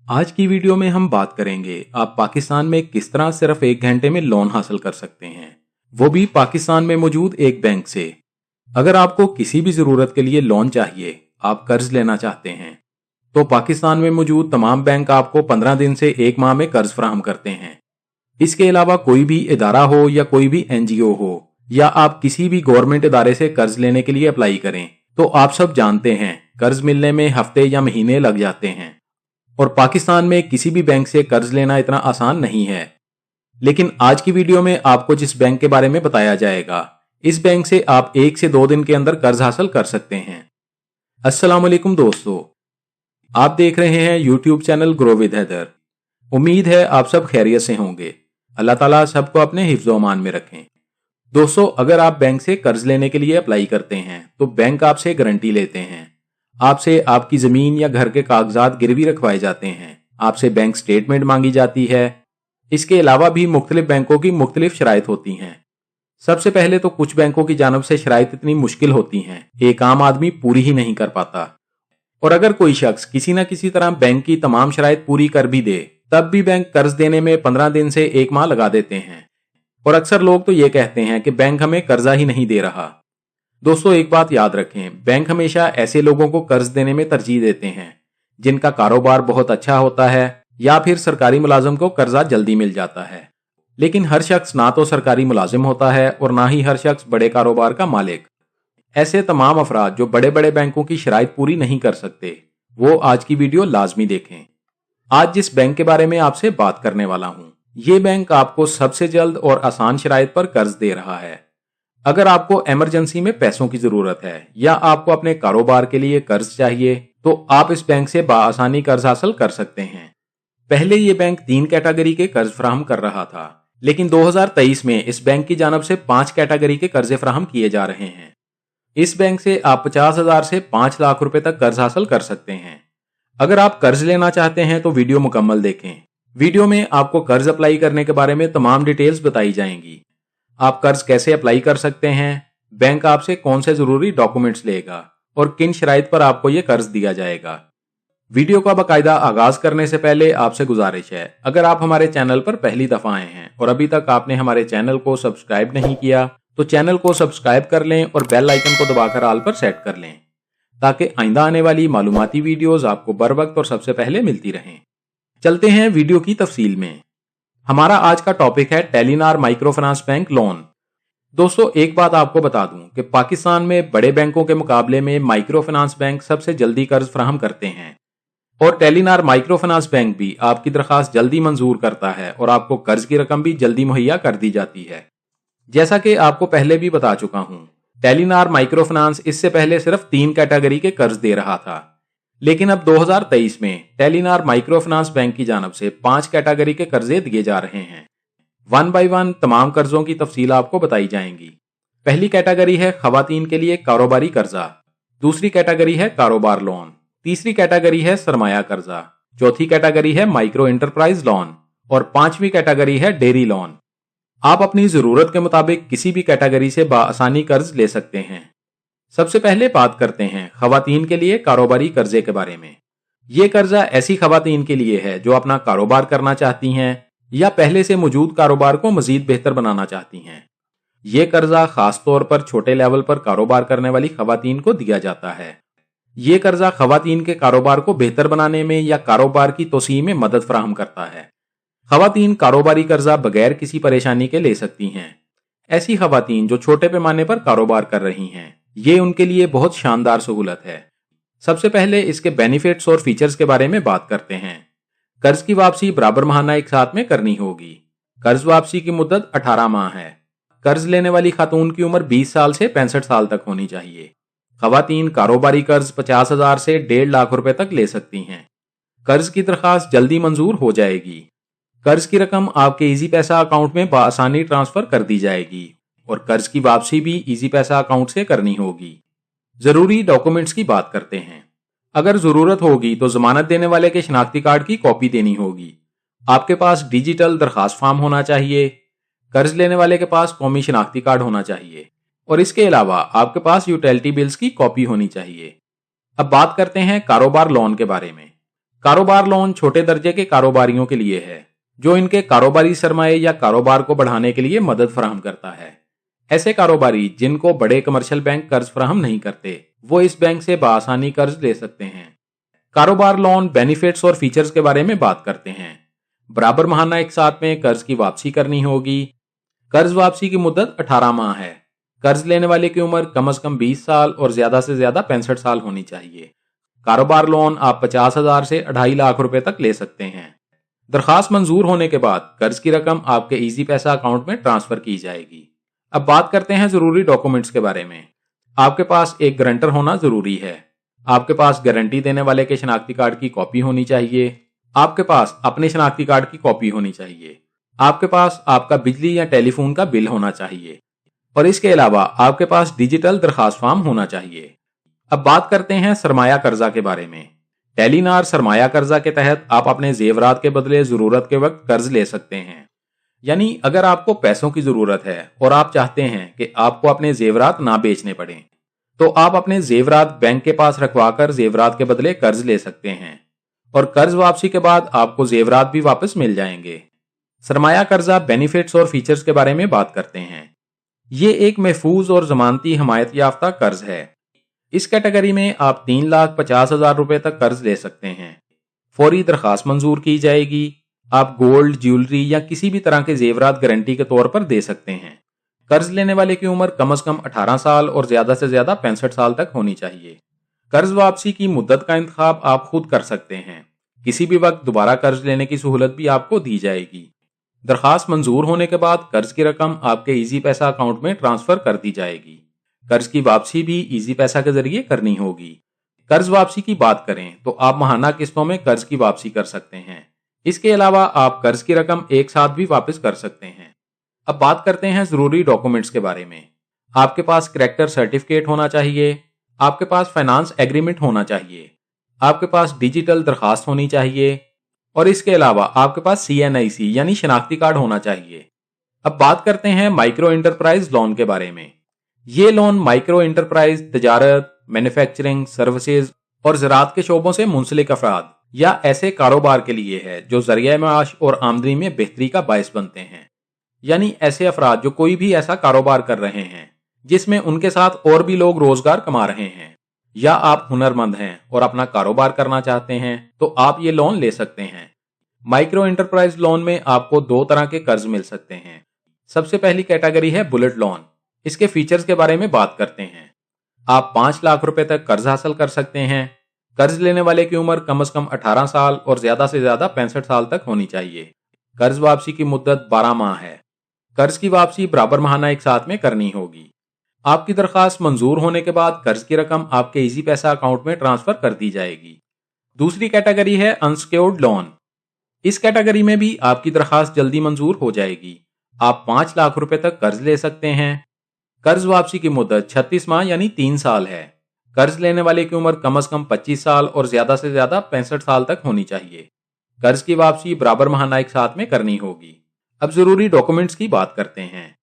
आज की वीडियो में हम बात करेंगे आप पाकिस्तान में किस तरह सिर्फ 1 घंटे में लोन हासिल कर सकते हैं, वो भी पाकिस्तान में मौजूद एक बैंक से। अगर आपको किसी भी जरूरत के लिए लोन चाहिए, आप कर्ज लेना चाहते हैं, तो पाकिस्तान में मौजूद तमाम बैंक आपको 15 दिन से 1 माह में कर्ज फराहम करते हैं। इसके अलावा कोई भी इदारा हो या कोई भी NGO हो या आप किसी भी गवर्नमेंट इदारे से कर्ज लेने के लिए अप्लाई करें, तो आप सब जानते हैं कर्ज मिलने में हफ्ते या महीने लग जाते हैं और पाकिस्तान में किसी भी बैंक से कर्ज लेना इतना आसान नहीं है। लेकिन आज की वीडियो में आपको जिस बैंक के बारे में बताया जाएगा, इस बैंक से आप 1 से 2 दिन के अंदर कर्ज हासिल कर सकते हैं। अस्सलाम वालेकुम दोस्तों, आप देख रहे हैं YouTube channel grow with Haider. उम्मीद है आप सब खैरियत से होंगे। अल्लाह ताला सबको अपने हिफ्ज़ ओ अमान में रखें। दोस्तों, अगर आप बैंक से कर्ज लेने के लिए अप्लाई करते हैं तो बैंक आपसे गारंटी लेते हैं, आपसे आपकी जमीन या घर के कागजात गिरवी रखवाए जाते हैं, आपसे बैंक स्टेटमेंट मांगी जाती है। इसके अलावा भी मुख्तलिफ बैंकों की मुख्तलिफ शराइत होती हैं। सबसे पहले तो कुछ बैंकों की जानिब से शराइत इतनी मुश्किल होती हैं, एक आम आदमी पूरी ही नहीं कर पाता। और अगर कोई शख्स किसी न किसी तरह बैंक की तमाम शराइत पूरी कर भी दे, तब भी बैंक कर्ज देने में 15 दिन से 1 माह लगा देते हैं। और अक्सर लोग तो ये कहते हैं कि बैंक हमें कर्जा ही नहीं दे रहा। दोस्तों, एक बात याद रखें, बैंक हमेशा ऐसे लोगों को कर्ज देने में तरजीह देते हैं जिनका कारोबार बहुत अच्छा होता है या फिर सरकारी मुलाजिम को कर्जा जल्दी मिल जाता है। लेकिन हर शख्स ना तो सरकारी मुलाजिम होता है और ना ही हर शख्स बड़े कारोबार का मालिक। ऐसे तमाम अफराद जो बड़े बड़े बैंकों की शराइत पूरी नहीं कर सकते, वो आज की वीडियो लाजमी देखें। आज जिस बैंक के बारे में आपसे बात करने वाला हूं, ये बैंक आपको सबसे जल्द और आसान शराइत पर कर्ज दे रहा है। अगर आपको इमरजेंसी में पैसों की जरूरत है या आपको अपने कारोबार के लिए कर्ज चाहिए, तो आप इस बैंक से बाआसानी कर्ज हासिल कर सकते हैं। पहले ये बैंक 3 कैटेगरी के कर्ज फराहम कर रहा था, लेकिन 2023 में इस बैंक की जानब से 5 कैटेगरी के कर्जे फराहम किए जा रहे हैं। इस बैंक से आप 50,000 से 5 लाख रुपए तक कर्ज हासिल कर सकते हैं। अगर आप कर्ज लेना चाहते हैं तो वीडियो मुकम्मल देखें। वीडियो में आपको कर्ज अप्लाई करने के बारे में तमाम डिटेल्स बताई जाएंगी। आप कर्ज कैसे अप्लाई कर सकते हैं, बैंक आपसे कौन से जरूरी डॉक्यूमेंट्स लेगा और किन शराइत पर आपको यह कर्ज दिया जाएगा। वीडियो का बाकायदा आगाज करने से पहले आपसे गुजारिश है, अगर आप हमारे चैनल पर पहली दफा आए हैं और अभी तक आपने हमारे चैनल को सब्सक्राइब नहीं किया, तो चैनल को सब्सक्राइब कर लें और बेल आइकन को दबाकर ऑल पर सेट कर लें, ताकि आइंदा आने वाली मालूमाती वीडियोस आपको बर वक्त और सबसे पहले मिलती रहें। चलते हैं वीडियो की तफसील में। हमारा आज का टॉपिक है Telenor micro finance bank loan. दोस्तों, एक बात आपको बता दूं कि पाकिस्तान में बड़े बैंकों के मुकाबले में माइक्रो फाइनेंस बैंक सबसे जल्दी कर्ज फराहम करते हैं और टेलीनार माइक्रो फाइनेंस बैंक भी आपकी दरखास्त जल्दी मंजूर करता है और आपको कर्ज की रकम भी जल्दी मुहैया कर दी जाती है। जैसा कि आपको पहले भी बता चुका हूं, टेलीनार माइक्रो फाइनेंस इससे पहले सिर्फ 3 कैटेगरी के कर्ज दे रहा था, लेकिन अब 2023 में टेलीनार माइक्रो फाइनेंस बैंक की जानब से 5 कैटेगरी के कर्जे दिए जा रहे हैं। 1 बाय 1 तमाम कर्जों की तफसील आपको बताई जाएंगी। पहली कैटेगरी है खवातीन के लिए कारोबारी कर्जा, दूसरी कैटेगरी है कारोबार लोन, तीसरी कैटेगरी है सरमाया कर्जा, चौथी कैटेगरी है माइक्रो एंटरप्राइज लोन और 5वीं कैटेगरी है डेयरी लोन। आप अपनी जरूरत के मुताबिक किसी भी कैटेगरी से बाआसानी कर्ज ले सकते हैं। सबसे पहले बात करते हैं खवातीन के लिए कारोबारी कर्जे के बारे में। ये कर्जा ऐसी खवातीन के लिए है जो अपना कारोबार करना चाहती हैं या पहले से मौजूद कारोबार को मजीद बेहतर बनाना चाहती हैं। ये कर्जा खास तौर पर छोटे लेवल पर कारोबार करने वाली खवातीन को दिया जाता है। ये कर्जा खवातीन के कारोबार को बेहतर बनाने में या कारोबार की तोसी में मदद फराहम करता है। खवातीन कारोबारी कर्जा बगैर किसी परेशानी के ले सकती हैं। ऐसी खवातीन जो छोटे पैमाने पर कारोबार कर रही हैं, ये उनके लिए बहुत शानदार सहूलत है। सबसे पहले इसके बेनिफिट्स और फीचर्स के बारे में बात करते हैं। कर्ज की वापसी बराबर माहाना एक साथ में करनी होगी। कर्ज वापसी की मुद्दत 18 माह है। कर्ज लेने वाली खातून की उम्र 20 साल से 65 साल तक होनी चाहिए। खवातीन कारोबारी कर्ज 50,000 से 1.5 लाख रुपए तक ले सकती हैं। कर्ज की दरखास्त जल्दी मंजूर हो जाएगी। कर्ज की रकम आपके इजी पैसा अकाउंट में बआसानी ट्रांसफर कर दी जाएगी और कर्ज की वापसी भी इजी पैसा अकाउंट से करनी होगी। जरूरी डॉक्यूमेंट्स की बात करते हैं। अगर जरूरत होगी तो जमानत देने वाले के शनाख्ती कार्ड की कॉपी देनी होगी। आपके पास डिजिटल दरखास्त फॉर्म होना चाहिए। कर्ज लेने वाले के पास कौमी शनाख्ती कार्ड होना चाहिए और इसके अलावा आपके पास यूटिलिटी बिल्स की कॉपी होनी चाहिए। अब बात करते हैं कारोबार लोन के बारे में। कारोबार लोन छोटे दर्जे के कारोबारियों के लिए है जो इनके कारोबारी सरमाए या कारोबार को बढ़ाने के लिए मदद फराहम करता है। ऐसे कारोबारी जिनको बड़े कमर्शियल बैंक कर्ज फराहम नहीं करते, वो इस बैंक से बआसानी कर्ज ले सकते हैं। कारोबार लोन बेनिफिट्स और फीचर्स के बारे में बात करते हैं। बराबर महाना एक साथ में कर्ज की वापसी करनी होगी। कर्ज वापसी की मुद्दत 18 माह है। कर्ज लेने वाले की उम्र कम से कम 20 साल और ज्यादा से ज्यादा 65 साल होनी चाहिए। कारोबार लोन आप 50,000 से 2.5 लाख रुपए तक ले सकते हैं। दरखास्त मंजूर होने के बाद कर्ज की रकम आपके इजी पैसा अकाउंट में ट्रांसफर की जाएगी। अब बात करते हैं जरूरी डॉक्यूमेंट्स के बारे में। आपके पास एक गारंटर होना जरूरी है। आपके पास गारंटी देने वाले के शनाख्ती कार्ड की कॉपी होनी चाहिए। आपके पास अपने शनाख्ती कार्ड की कॉपी होनी चाहिए। आपके पास आपका बिजली या टेलीफोन का बिल होना चाहिए और इसके अलावा आपके पास डिजिटल दरखास्त फॉर्म होना चाहिए। अब बात करते हैं सरमाया कर्जा के बारे में। टेलीनार सरमाया कर्जा के तहत आप अपने जेवरात के बदले जरूरत के वक्त कर्ज ले सकते हैं। यानी अगर आपको पैसों की जरूरत है और आप चाहते हैं कि आपको अपने जेवरात ना बेचने पड़े, तो आप अपने जेवरात बैंक के पास रखवाकर जेवरात के बदले कर्ज ले सकते हैं और कर्ज वापसी के बाद आपको जेवरात भी वापस मिल जाएंगे। सरमाया कर्जा बेनिफिट्स और फीचर्स के बारे में बात करते हैं। ये एक महफूज और जमानती हमायत याफ्ता कर्ज है। इस कैटेगरी में आप 3,50,000 रुपए तक कर्ज ले सकते हैं। फौरी दरखास्त मंजूर की जाएगी। आप गोल्ड, ज्वेलरी या किसी भी तरह के जेवरात गारंटी के तौर पर दे सकते हैं। कर्ज लेने वाले की उम्र कम से कम 18 साल और ज्यादा से ज्यादा 65 साल तक होनी चाहिए। कर्ज वापसी की मुद्दत का इंतखाब आप खुद कर सकते हैं। किसी भी वक्त दोबारा कर्ज लेने की सहूलत भी आपको दी जाएगी। दरखास्त मंजूर होने के बाद कर्ज की रकम आपके इजी पैसा अकाउंट में ट्रांसफर कर दी जाएगी। कर्ज की वापसी भी इजी पैसा के जरिए करनी होगी। कर्ज वापसी की बात करें तो आप माहाना किस्तों में कर्ज की वापसी कर सकते हैं। इसके अलावा आप कर्ज की रकम एक साथ भी वापस कर सकते हैं। अब बात करते हैं जरूरी डॉक्यूमेंट्स के बारे में। आपके पास करैक्टर सर्टिफिकेट होना चाहिए। आपके पास फाइनेंस एग्रीमेंट होना चाहिए। आपके पास डिजिटल दरखास्त होनी चाहिए और इसके अलावा आपके पास CNIC यानी शनाख्ती कार्ड होना चाहिए। अब बात करते हैं माइक्रो एंटरप्राइज लोन के बारे में। ये लोन माइक्रो एंटरप्राइज, तजारत, मैन्युफैक्चरिंग, सर्विसेज और ज़राअत के शोबों से मुंसलिक अफराद या ऐसे कारोबार के लिए है जो जरिया माश और आमदनी में बेहतरी का बायस बनते हैं। यानी ऐसे अफराद जो कोई भी ऐसा कारोबार कर रहे हैं जिसमें उनके साथ और भी लोग रोजगार कमा रहे हैं, या आप हुनरमंद हैं और अपना कारोबार करना चाहते हैं तो आप ये लोन ले सकते हैं। माइक्रो एंटरप्राइज लोन में आपको 2 तरह के कर्ज मिल सकते हैं। सबसे पहली कैटेगरी है बुलेट लोन। इसके फीचर्स के बारे में बात करते हैं। आप 5 लाख रुपए तक कर्ज हासिल कर सकते हैं। कर्ज लेने वाले की उम्र कम से कम 18 साल और ज्यादा से ज्यादा 65 साल तक होनी चाहिए। कर्ज वापसी की मुद्दत 12 माह है। कर्ज की वापसी बराबर महाना एक साथ में करनी होगी। आपकी दरखास्त मंजूर होने के बाद कर्ज की रकम आपके इजी पैसा अकाउंट में ट्रांसफर कर दी जाएगी। दूसरी कैटेगरी है अनसिक्योर्ड लोन। इस कैटेगरी में भी आपकी दरखास्त जल्दी मंजूर हो जाएगी। आप 5 लाख रुपए तक कर्ज ले सकते हैं। कर्ज वापसी की मुद्दत 36 माह यानी 3 साल है। कर्ज लेने वाले की उम्र कम से कम 25 साल और ज्यादा से ज्यादा 65 साल तक होनी चाहिए। कर्ज की वापसी बराबर महाना एक साथ में करनी होगी। अब जरूरी डॉक्यूमेंट्स की बात करते हैं।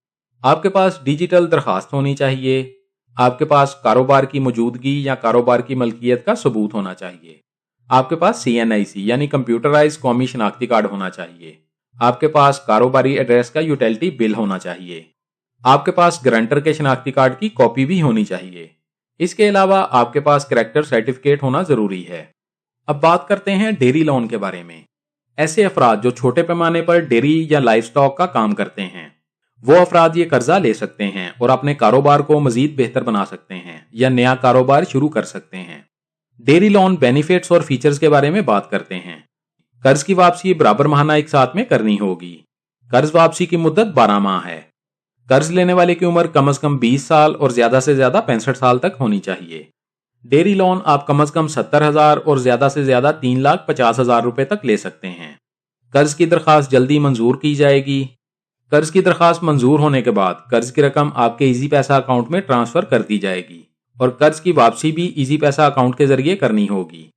आपके पास डिजिटल दरखास्त होनी चाहिए। आपके पास कारोबार की मौजूदगी या कारोबार की मलकियत का सबूत होना चाहिए। आपके पास CNIC यानी कंप्यूटराइज कौमी शनाख्ती कार्ड होना चाहिए। आपके पास कारोबारी एड्रेस का यूटिलिटी बिल होना चाहिए। आपके पास गारंटर के शनाख्ती कार्ड की कॉपी भी होनी चाहिए। इसके अलावा आपके पास करैक्टर सर्टिफिकेट होना जरूरी है। अब बात करते हैं डेयरी लोन के बारे में। ऐसे अफराद जो छोटे पैमाने पर डेयरी या लाइव स्टॉक का काम करते हैं, वो अफराद ये कर्जा ले सकते हैं और अपने कारोबार को मजीद बेहतर बना सकते हैं या नया कारोबार शुरू कर सकते हैं। डेयरी लोन बेनिफिट्स और फीचर्स के बारे में बात करते हैं। कर्ज की वापसी बराबर महाना एक साथ में करनी होगी। कर्ज वापसी की मुद्दत 12 माह है। कर्ज लेने वाले की उम्र कम से कम 20 साल और ज्यादा से ज्यादा 65 साल तक होनी चाहिए। डेयरी लोन आप कम से कम 70,000 और ज्यादा से ज्यादा 3,50,000 रुपए तक ले सकते हैं। कर्ज की दरखास्त जल्दी मंजूर की जाएगी। कर्ज की दरखास्त मंजूर होने के बाद कर्ज की रकम आपके इजी पैसा अकाउंट में ट्रांसफर कर दी जाएगी और कर्ज की वापसी भी इजी पैसा अकाउंट के जरिए करनी होगी।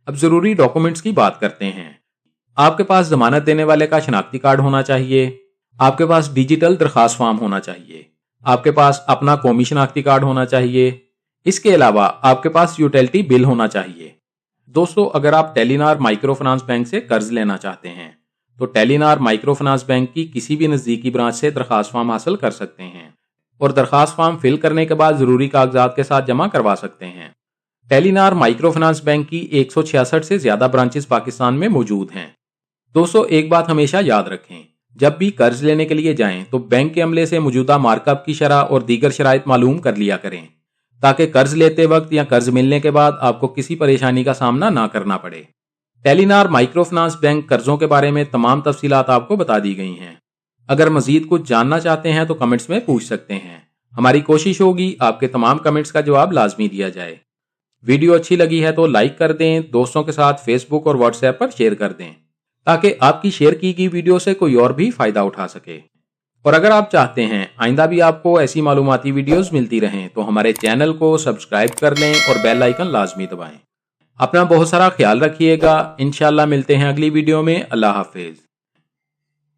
अब जरूरी डॉक्यूमेंट्स की बात करते हैं। आपके पास जमानत देने वाले का शनाख्ती कार्ड होना चाहिए। आपके पास डिजिटल दरखास्त फॉर्म होना चाहिए। आपके पास अपना कौमी शनाख्ती कार्ड होना चाहिए। इसके अलावा आपके पास यूटिलिटी बिल होना चाहिए। दोस्तों, अगर आप टेलीनार माइक्रो फाइनेंस बैंक से कर्ज लेना चाहते हैं तो टेलीनार माइक्रो फाइनेंस बैंक की किसी भी नजदीकी ब्रांच से दरखास्त फॉर्म हासिल कर सकते हैं और दरखास्त फॉर्म फिल करने के बाद जरूरी कागजात के साथ जमा करवा सकते हैं। टेलीनार माइक्रो फाइनेंस बैंक की 166 से ज्यादा ब्रांचेस पाकिस्तान में मौजूद हैं। दोस्तों, एक बात हमेशा याद रखें, जब भी कर्ज लेने के लिए जाएं तो बैंक के अमले से मौजूदा मार्कअप की शरह और दीगर शराइत मालूम कर लिया करें, ताकि कर्ज लेते वक्त या कर्ज मिलने के बाद आपको किसी परेशानी का सामना ना करना पड़े। टेलीनार माइक्रो फाइनेंस बैंक कर्जों के बारे में तमाम तफसीलात आपको बता दी गई हैं। अगर मजीद कुछ जानना चाहते हैं तो कमेंट्स में पूछ सकते हैं। हमारी कोशिश होगी आपके तमाम कमेंट्स का जवाब लाजमी दिया जाए। वीडियो अच्छी लगी है तो लाइक कर दें, दोस्तों के साथ फेसबुक और व्हाट्सएप पर शेयर कर दें, ताकि आपकी शेयर की गई वीडियो से कोई और भी फायदा उठा सके। और अगर आप चाहते हैं आइंदा भी आपको ऐसी मालूमाती वीडियोस मिलती रहें तो हमारे चैनल को सब्सक्राइब कर लें और बेल आइकन लाजमी दबाएं। अपना बहुत सारा ख्याल रखिएगा। इंशाल्लाह मिलते हैं अगली वीडियो में। अल्लाह हाफिज।